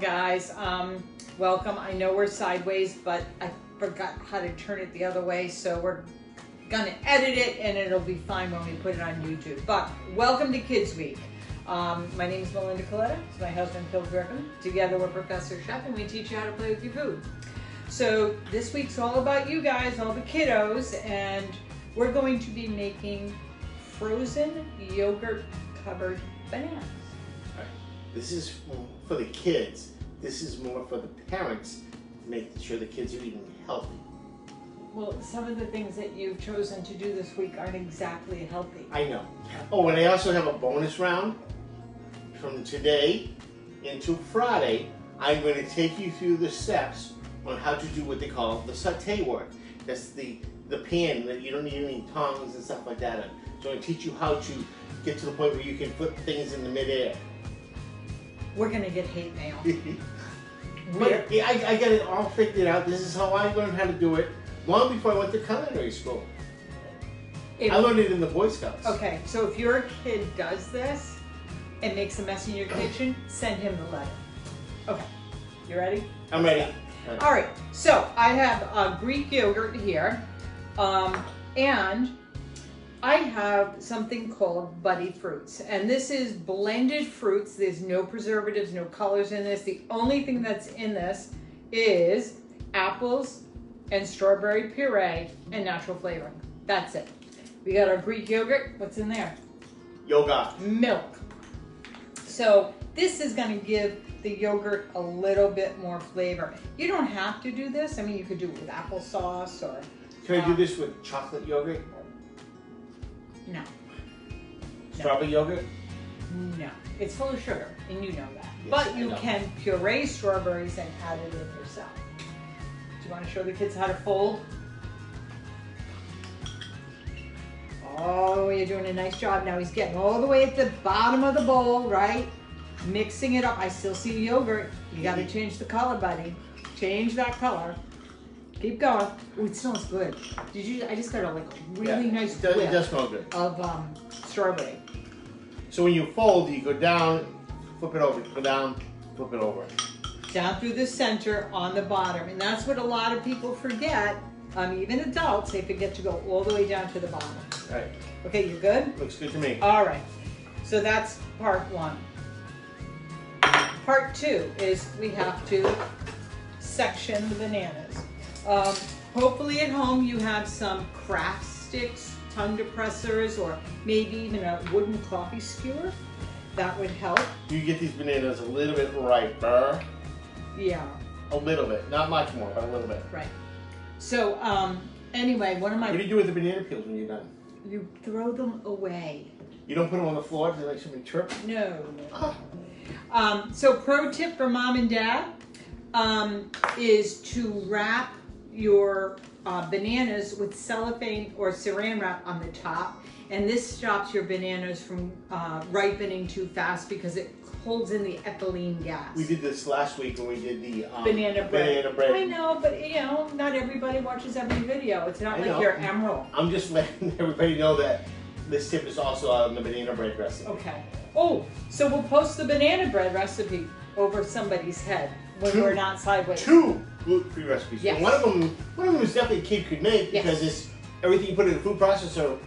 guys. Welcome. I know we're sideways, but I forgot how to turn it the other way, so we're gonna edit it and it'll be fine when we put it on YouTube. But welcome to Kids Week. My name is Melinda Coletta. It's my husband Phil Griffin. Together we're Professor Chef and we teach you how to play with your food. So this week's all about you guys, all the kiddos, and we're going to be making frozen yogurt covered bananas. Right. This is for the kids. This is more for the parents to make sure the kids are eating healthy. Well, some of the things that you've chosen to do this week aren't exactly healthy. I know. Oh, and I also have a bonus round from today into Friday. I'm going to take you through the steps on how to do what they call the sauté work. That's the pan that you don't need any tongs and stuff like that in. So I'm going to teach you how to get to the point where you can put things in the midair. We're going to get hate mail. But yeah, I got it all figured out. This is how I learned how to do it long before I went to culinary school. I learned it in the Boy Scouts. Okay, so if your kid does this and makes a mess in your kitchen, send him the letter. Okay, you ready? I'm ready. All right, so I have Greek yogurt here, and I have something called Buddy Fruits, and this is blended fruits. There's no preservatives, no colors in this. The only thing that's in this is apples and strawberry puree and natural flavoring. That's it. We got our Greek yogurt. What's in there? Yogurt. Milk. So this is going to give the yogurt a little bit more flavor. You don't have to do this. I mean, you could do it with applesauce or... Can I do this with chocolate yogurt? No. Strawberry yogurt? No. It's full of sugar, and you know that. Yes, but you can puree strawberries and add it in yourself. Do you want to show the kids how to fold? Oh, you're doing a nice job. Now he's getting all the way at the bottom of the bowl, right? Mixing it up. I still see yogurt. You got to change the color, buddy. Change that color. Keep going. Oh, it smells good. Did you? I just got a really nice whiff. It does smell good. Of strawberry. So when you fold, you go down, flip it over. Go down, flip it over. Down through the center on the bottom, and that's what a lot of people forget. Even adults, they forget to go all the way down to the bottom. Right. Okay, you good? Looks good to me. All right. So that's part one. Part two is we have to section the bananas. Hopefully at home you have some craft sticks, tongue depressors, or maybe even a wooden coffee skewer. That would help. You get these bananas a little bit riper. Yeah. A little bit, not much more, but a little bit. Right. So anyway, one of my... What do you do with the banana peels when you're done? You throw them away. You don't put them on the floor to let somebody trip? No. So pro tip for mom and dad is to wrap your bananas with cellophane or saran wrap on the top, and this stops your bananas from ripening too fast because it holds in the ethylene gas. We did this last week when we did the banana bread. I know, but you know, not everybody watches every video. It's not like your Emerald. I'm just letting everybody know that this tip is also on the banana bread recipe. Okay. Oh, so we'll post the banana bread over somebody's head when we're not sideways. 2 gluten-free recipes. Yes. One of them is definitely a kid could make because it's everything you put in a food processor.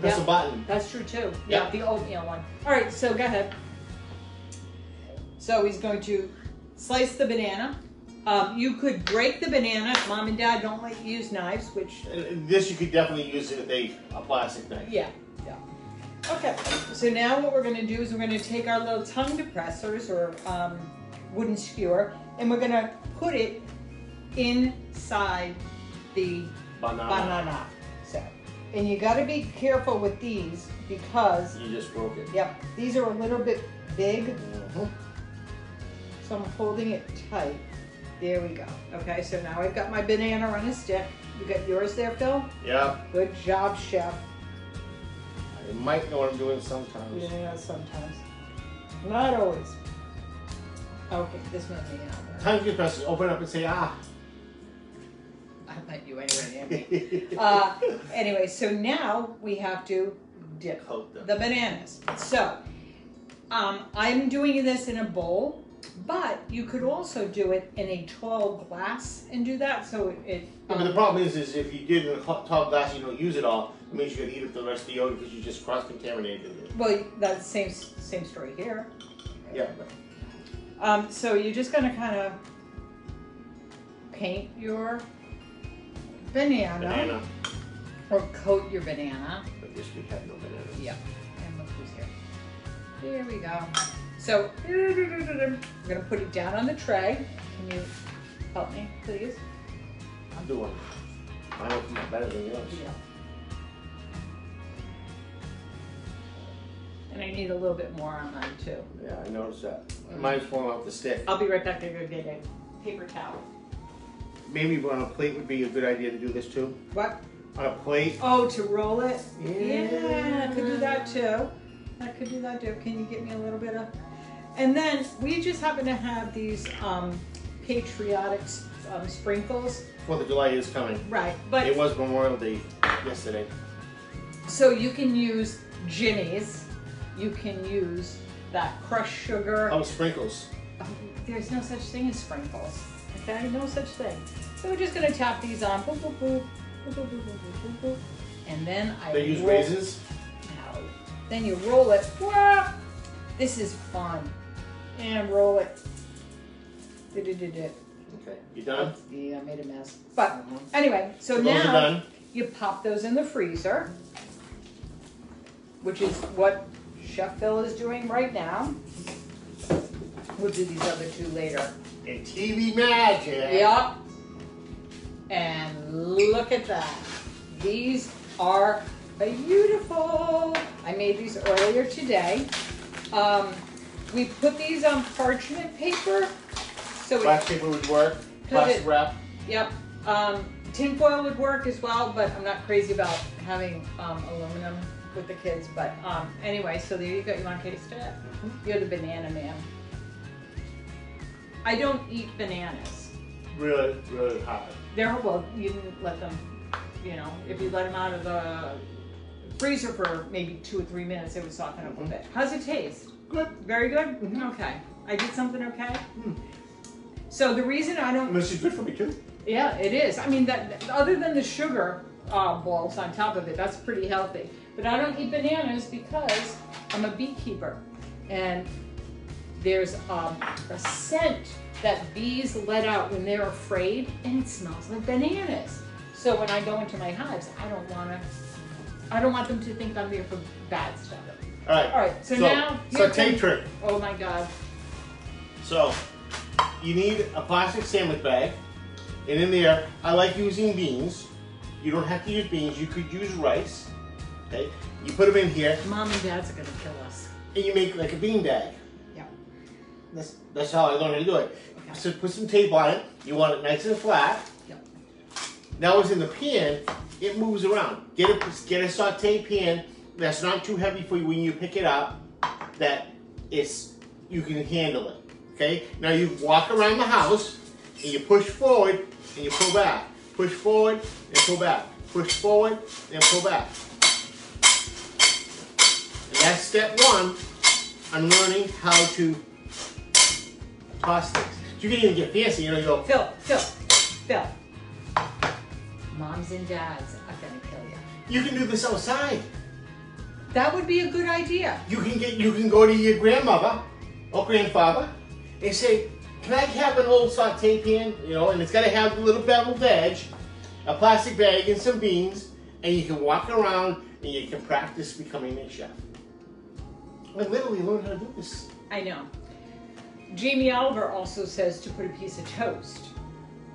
Press a button. That's true too. Yeah, the oatmeal one. All right, so go ahead. So he's going to slice the banana. You could break the banana if mom and dad don't let you use knives, which... This you could definitely use it with a plastic knife. Yeah. Okay, so now what we're going to do is we're going to take our little tongue depressors or wooden skewer, and we're going to put it inside the banana. So, and you got to be careful with these because... You just broke it. Yep, these are a little bit big. Mm-hmm. So I'm holding it tight. There we go. Okay, so now I've got my banana on a stick. You got yours there, Phil? Yeah. Good job, chef. I might know what I'm doing sometimes. Yeah, sometimes. Not always. Okay, this might be out there. Tongue depressors, open up and say, ah. I bet you anyway, anyway, so now we have to dip the bananas. So, I'm doing this in a bowl. But you could also do it in a tall glass and do that, so it. Yeah, but the problem is if you did it in a tall glass and you don't use it all, it means you got to eat up the rest of the yogurt because you just cross-contaminated it. Well, that's the same story here. Yeah. So you're just going to kind of paint your banana. Or coat your banana. But this we have no banana. Yeah. And look who's here. There we go. So we're going to put it down on the tray. Can you help me, please? I'm doing. Mine will come out better than yours. Yeah. And I need a little bit more on mine too. Yeah, I noticed that. Mine's falling off the stick. I'll be right back to go get a paper towel. Maybe on a plate would be a good idea to do this too. What? On a plate. Oh, to roll it? Yeah. I could do that too. I could do that too. Can you get me a little bit of... And then we just happen to have these patriotic sprinkles. 4th of July is coming. Right, but... It was Memorial Day yesterday. So you can use Jimmy's. You can use that crushed sugar. Oh, sprinkles. Oh, there's no such thing as sprinkles. Okay, no such thing. So we're just gonna tap these on. Boop, boop, boop. Boop, boop, boop, boop, boop, boop. And then They use raisins? No. Then you roll it. Whoa! This is fun. And roll it. Okay, you done? Yeah, I made a mess. But anyway, so those are now done. you pop those in the freezer, which is what Chef Phil is doing right now. We'll do these other two later. And TV magic. Yep. And look at that. These are beautiful. I made these earlier today. We put these on parchment paper. So Black paper would work. Plastic wrap. Yep. Tin foil would work as well, but I'm not crazy about having aluminum with the kids. But anyway, so there you go. You want to taste it? You're the banana man. I don't eat bananas. Really, really hot. They're, well, you didn't let them, you know, if you let them out of the freezer for maybe 2 or 3 minutes, it would soften up a bit. How's it taste? Good. Very good? Okay. I did something okay? So the reason I don't... This is good for me too. Yeah, it is. I mean, that other than the sugar balls on top of it, that's pretty healthy. But I don't eat bananas because I'm a beekeeper. And there's a scent that bees let out when they're afraid, and it smells like bananas. So when I go into my hives, I don't want them to think I'm there for bad stuff. All right. All right. So now saute trick. Oh my God. So you need a plastic sandwich bag, and in there, I like using beans. You don't have to use beans. You could use rice. Okay. You put them in here. Mom and Dad's are gonna kill us. And you make like a bean bag. Yeah. That's how I learned how to do it. Okay. So put some tape on it. You want it nice and flat. Yep. Now it's in the pan. It moves around. Get a saute pan that's not too heavy for you when you pick it up. That you can handle it. Okay. Now you walk around the house and you push forward and you pull back. Push forward and pull back. Push forward and pull back. And that's step 1 on learning how to toss things. You can even get fancy, you know, you go, Phil. Moms and dads are gonna kill you. you can do this outside. That would be a good idea. You can go to your grandmother or grandfather and say, can I have an old saute pan, you know, and it's gotta have a little beveled edge, a plastic bag and some beans, and you can walk around and you can practice becoming a chef. I literally learned how to do this. I know. Jamie Oliver also says to put a piece of toast.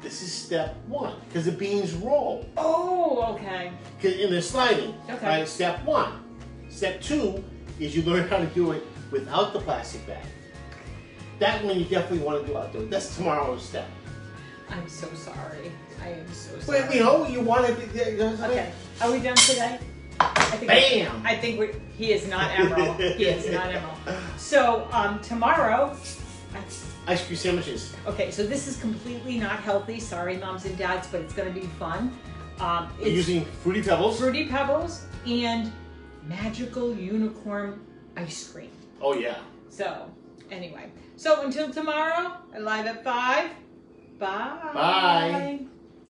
This is step 1, because the beans roll. Oh, okay. And they're sliding. Okay. Right, step 1. Step 2 is you learn how to do it without the plastic bag. That one you definitely want to do outdoors. That's tomorrow's step. I'm so sorry. I am so sorry. But you know, you want to be. Okay. Are we done today? Bam! I think he is not Emerald. He is not Emerald. So tomorrow. Ice cream sandwiches. Okay, so this is completely not healthy. Sorry, moms and dads, but it's going to be fun. We're using Fruity Pebbles. Fruity Pebbles and magical unicorn ice cream. Oh yeah. So Anyway, so until tomorrow, at Live at 5. Bye. Bye.